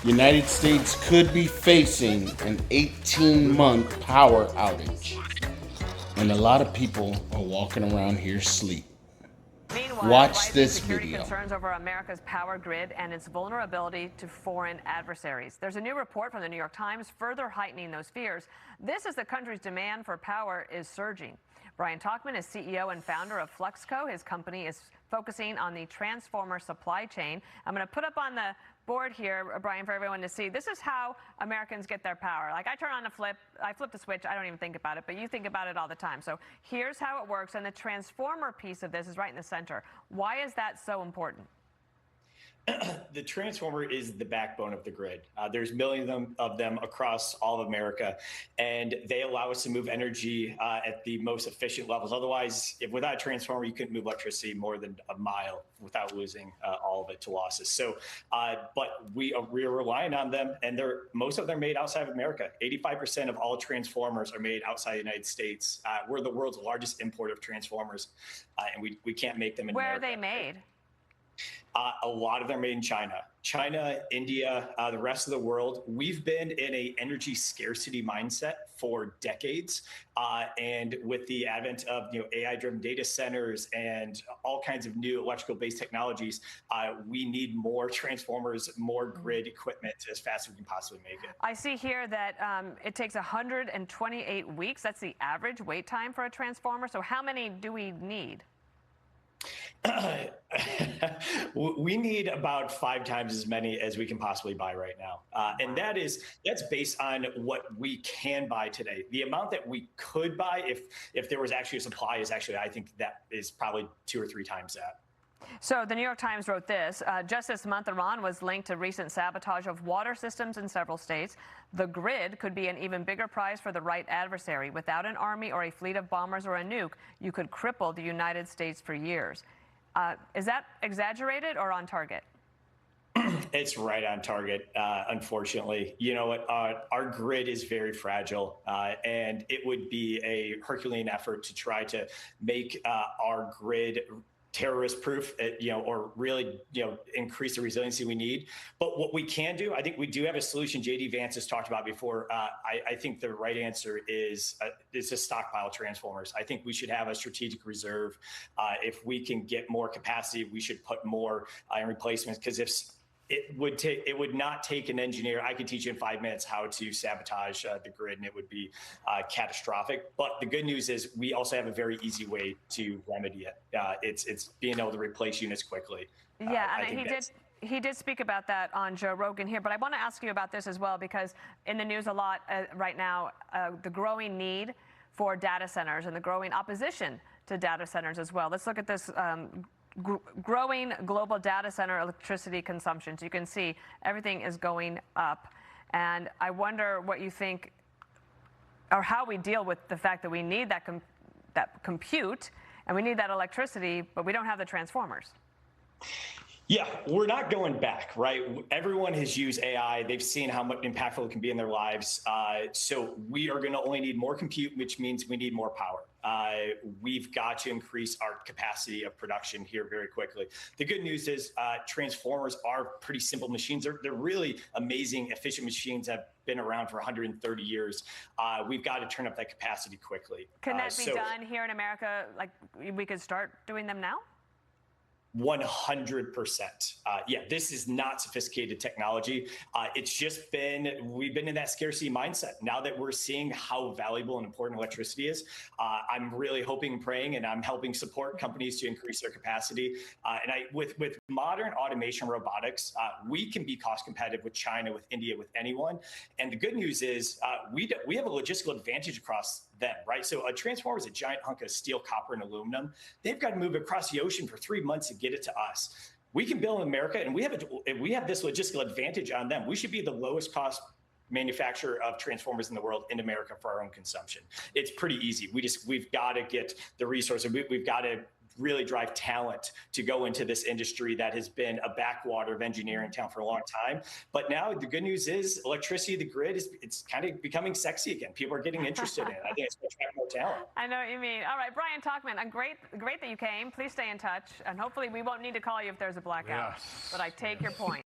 United States could be facing an 18-month power outage. And a lot of people are walking around here asleep. Meanwhile, Watch rising this security video. concerns over America's power grid and its vulnerability to foreign adversaries. There's a new report from the New York Times further heightening those fears. This is the country's demand for power is surging. Brian Talkman is CEO and founder of Fluxco. His company is focusing on the transformer supply chain. I'm going to put up on the board here, Brian, for everyone to see. This is how Americans get their power. Like I turn on I flip the switch, I don't even think about it, but you think about it all the time. So here's how it works, and the transformer piece of this is right in the center. Why is that so important? The transformer is the backbone of the grid. There's millions of them across all of America, and they allow us to move energy at the most efficient levels. Otherwise, if without a transformer, you couldn't move electricity more than a mile without losing all of it to losses. So, but we are relying on them, and most of them are made outside of America. 85% of all transformers are made outside the United States. We're the world's largest importer of transformers, and we can't make them in Where America. are they made? A lot of them are made in China, India, the rest of the world. We've been in a energy scarcity mindset for decades, and with the advent of AI-driven data centers and all kinds of new electrical-based technologies, we need more transformers, more grid equipment as fast as we can possibly make it. I see here that it takes 128 weeks. That's the average wait time for a transformer. So how many do we need? We need about 5 times as many as we can possibly buy right now. And that's based on what we can buy today. The amount that we could buy if there was actually a supply is actually, I think that is probably 2 or 3 times that. So the New York Times wrote this. Just this month, Iran was linked to recent sabotage of water systems in several states. The grid could be an even bigger prize for the right adversary. Without an army or a fleet of bombers or a nuke, you could cripple the United States for years. Is that exaggerated or on target? It's right on target, unfortunately. You know what? Our grid is very fragile, and it would be a Herculean effort to try to make our grid terrorist proof, or really, increase the resiliency we need. But what we can do, I think we do have a solution JD Vance has talked about before. I think the right answer is to stockpile transformers. I think we should have a strategic reserve. If we can get more capacity, we should put more in replacements, because it would not take an engineer. I could teach you in 5 minutes how to sabotage the grid, and it would be catastrophic. But the good news is we also have a very easy way to remedy it. It's being able to replace units quickly. Yeah, and he did speak about that on Joe Rogan here. But I want to ask you about this as well, because in the news a lot right now, the growing need for data centers and the growing opposition to data centers as well. Let's look at this. Growing global data center electricity consumption. So you can see everything is going up. And I wonder what you think, or how we deal with the fact that we need that compute and we need that electricity, but we don't have the transformers. Yeah, we're not going back, right? Everyone has used AI. They've seen how much impactful it can be in their lives. So we are going to only need more compute, which means we need more power. We've got to increase our capacity of production here very quickly. The good news is transformers are pretty simple machines. They're really amazing, efficient machines that have been around for 130 years. We've got to turn up that capacity quickly. Can that be done here in America? Like we could start doing them now? 100%. Yeah, this is not sophisticated technology. It's just we've been in that scarcity mindset. Now that we're seeing how valuable and important electricity is, I'm really hoping and praying, and I'm helping support companies to increase their capacity. And with modern automation robotics, we can be cost competitive with China, with India, with anyone. And the good news is we have a logistical advantage across them, right? So a transformer is a giant hunk of steel, copper, and aluminum. They've got to move across the ocean for 3 months to get it to us. We can build in America, and we have this logistical advantage on them. We should be the lowest cost manufacturer of transformers in the world in America for our own consumption. It's pretty easy. We've got to get the resources. We've got to really drive talent to go into this industry that has been a backwater of engineering talent for a long time. But now the good news is electricity, the grid, it's kind of becoming sexy again. People are getting interested in it. I think it's going to attract more talent. I know what you mean. All right, Brian Talkman, great that you came. Please stay in touch, and hopefully we won't need to call you if there's a blackout. Yes. But I take your point.